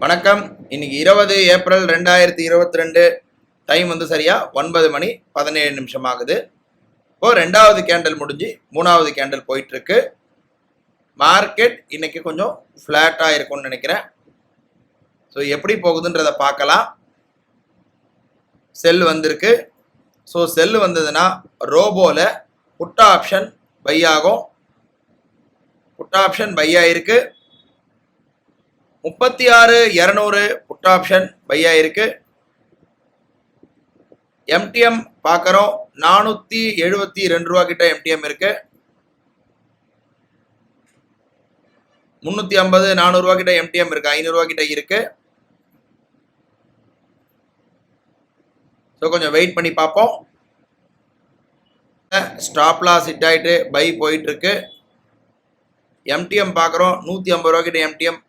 வணக்கம். இன்னைக்கு 20 April 2022. Time வந்து சரியா 9 மணி 17 நிமிஷம் ஆகுது. இப்போ ரெண்டாவது கேண்டல் முடிஞ்சு மூணாவது கேண்டல் போயிட்டு இருக்கு. மார்க்கெட் இன்னைக்கு கொஞ்சம் ஃபிளாட்டா இருக்கும்னு நினைக்கிறேன். ஸோ எப்படி போகுதுன்றத பார்க்கலாம். செல் வந்திருக்கு. ஸோ செல் வந்ததுன்னா ரோபோல புட் ஆப்ஷன் பை ஆகும். புட் ஆப்ஷன் பை ஆயிருக்கு. 36,200 புட் ஆப்ஷன் பை ஆயிருக்கு. எம்டிஎம் பார்க்குறோம், 472 ரூபா கிட்ட எம்டிஎம் இருக்கு. 350 400 ரூபா கிட்ட எம்டிஎம் இருக்கு. 500 ரூபா கிட்ட இருக்கு. ஸோ கொஞ்சம் வெயிட் பண்ணி பார்ப்போம். ஸ்டாப் லாஸ் ஹிட் ஆகிட்டு பை போயிட்டு இருக்கு. எம்டிஎம் பார்க்குறோம், 150 ரூபா கிட்ட எம்டிஎம்,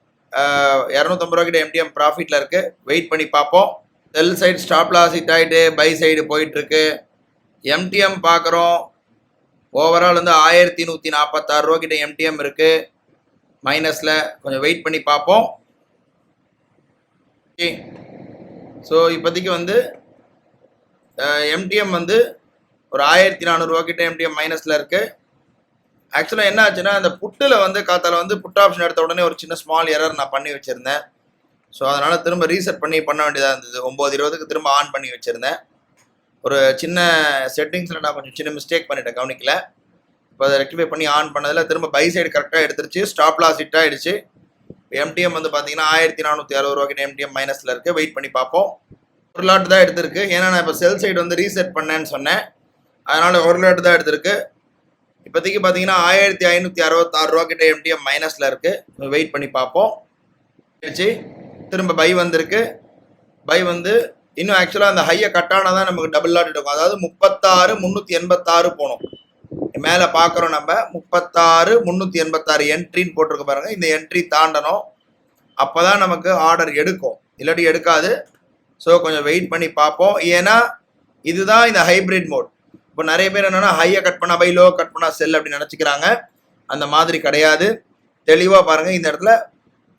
250 ரூபா கிட்ட எம்டிஎம் ப்ராஃபிட்ல இருக்கு. வெயிட் பண்ணி பார்ப்போம். Sell side stop loss hit ஆகிட்டு பை சைடு போயிட்டு இருக்கு. எம்டிஎம் பார்க்குறோம், ஓவரால் வந்து 1146 ரூபா கிட்ட எம்டிஎம் இருக்கு மைனஸ்ல. கொஞ்சம் வெயிட் பண்ணி பார்ப்போம். ஸோ இப்போதைக்கு வந்து எம்டிஎம் வந்து ஒரு 1400 ரூபா கிட்ட எம்டிஎம் மைனஸ்ல இருக்கு. ஆக்சுவலாக என்ன ஆச்சுன்னா, அந்த புட்டில் வந்து காத்தால வந்து புட் ஆப்ஷன் எடுத்த உடனே ஒரு சின்ன ஸ்மால் எரர் நான் பண்ணி வச்சுருந்தேன். ஸோ அதனால் திரும்ப ரீசெட் பண்ண வேண்டியதாக இருந்தது. 9:20க்கு திரும்ப ஆன் பண்ணி வச்சுருந்தேன். ஒரு சின்ன செட்டிங்ஸில் நான் கொஞ்சம் சின்ன மிஸ்டேக் பண்ணிட்டேன், கவனிக்கல. இப்போ அதை ரெக்டிஃபை பண்ணி ஆன் பண்ணதில் திரும்ப பை சைடு கரெக்டாக எடுத்துருச்சு. ஸ்டாப் லாஸ் ஹிட் ஆகிடுச்சு. எம்டிஎம் வந்து பார்த்தீங்கன்னா 1460 ரூபா கிட்ட எம்டிஎம் மைனஸில் இருக்குது. வெயிட் பண்ணி பார்ப்போம். ஒரு லாட் தான் எடுத்திருக்கு. ஏன்னா நான் இப்போ செல் சைடு வந்து ரீசெட் பண்ணேன்னு சொன்னேன். அதனால் ஒரு லாட் தான் எடுத்திருக்கு. இப்போதைக்கு பார்த்தீங்கன்னா 1566 ரூபா கிட்ட எம்டிஎம் மைனஸில் இருக்குது. வெயிட் பண்ணி பார்ப்போம். திரும்ப பை வந்திருக்கு. பை வந்து இன்னும் ஆக்சுவலாக அந்த ஹையை கட்டானால் தான் நமக்கு டபுள் லாட் எடுக்கும். அதாவது 36,386 போகணும். மேலே பார்க்குறோம் நம்ம 36,386 என்ட்ரின்னு போட்டிருக்க பாருங்கள். இந்த என்ட்ரி தாண்டணும். அப்போ தான் நமக்கு ஆர்டர் எடுக்கும், இல்லாட்டி எடுக்காது. ஸோ கொஞ்சம் வெயிட் பண்ணி பார்ப்போம். ஏன்னா இதுதான் இந்த ஹைப்ரிட் மோட். இப்போ நிறைய பேர் என்னென்னா ஹையை கட் பண்ணால் பை, லோ கட் பண்ணால் செல் அப்படின்னு நினச்சிக்கிறாங்க. அந்த மாதிரி கிடையாது. தெளிவாக பாருங்கள். இந்த இடத்துல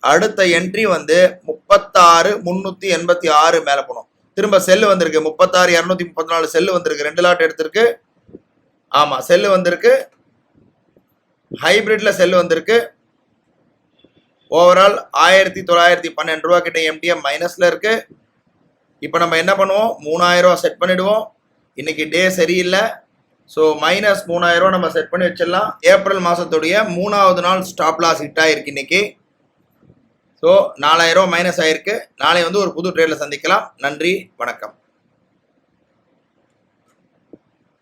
அடுத்த என்ட்ரி வந்து 36,386 மேலே போகணும். திரும்ப செல்லு வந்திருக்கு. 36,234 செல்லு வந்திருக்கு. 2 லாட் எடுத்திருக்கு. ஆமாம், செல்லு வந்திருக்கு. ஹைப்ரிட்ல செல்லு வந்திருக்கு. ஓவரால் 1912 ரூபா கிட்ட எம்டிஎம் மைனஸில் இருக்கு. இப்போ நம்ம என்ன பண்ணுவோம், 3000 ரூபா செட் பண்ணிடுவோம். இன்னைக்கு டே சரியில்லை. ஸோ மைனஸ் 3000 ரூபா நம்ம செட் பண்ணி வச்சிடலாம். ஏப்ரல் மாதத்துடைய 3வது நாள் ஸ்டாப் லாஸ் ஹிட் ஆகிருக்கு இன்னைக்கு. ஸோ 4000 ரூபா மைனஸ் ஆகிருக்கு. நாளை வந்து ஒரு புது ட்ரேடில் சந்திக்கலாம். நன்றி, வணக்கம்.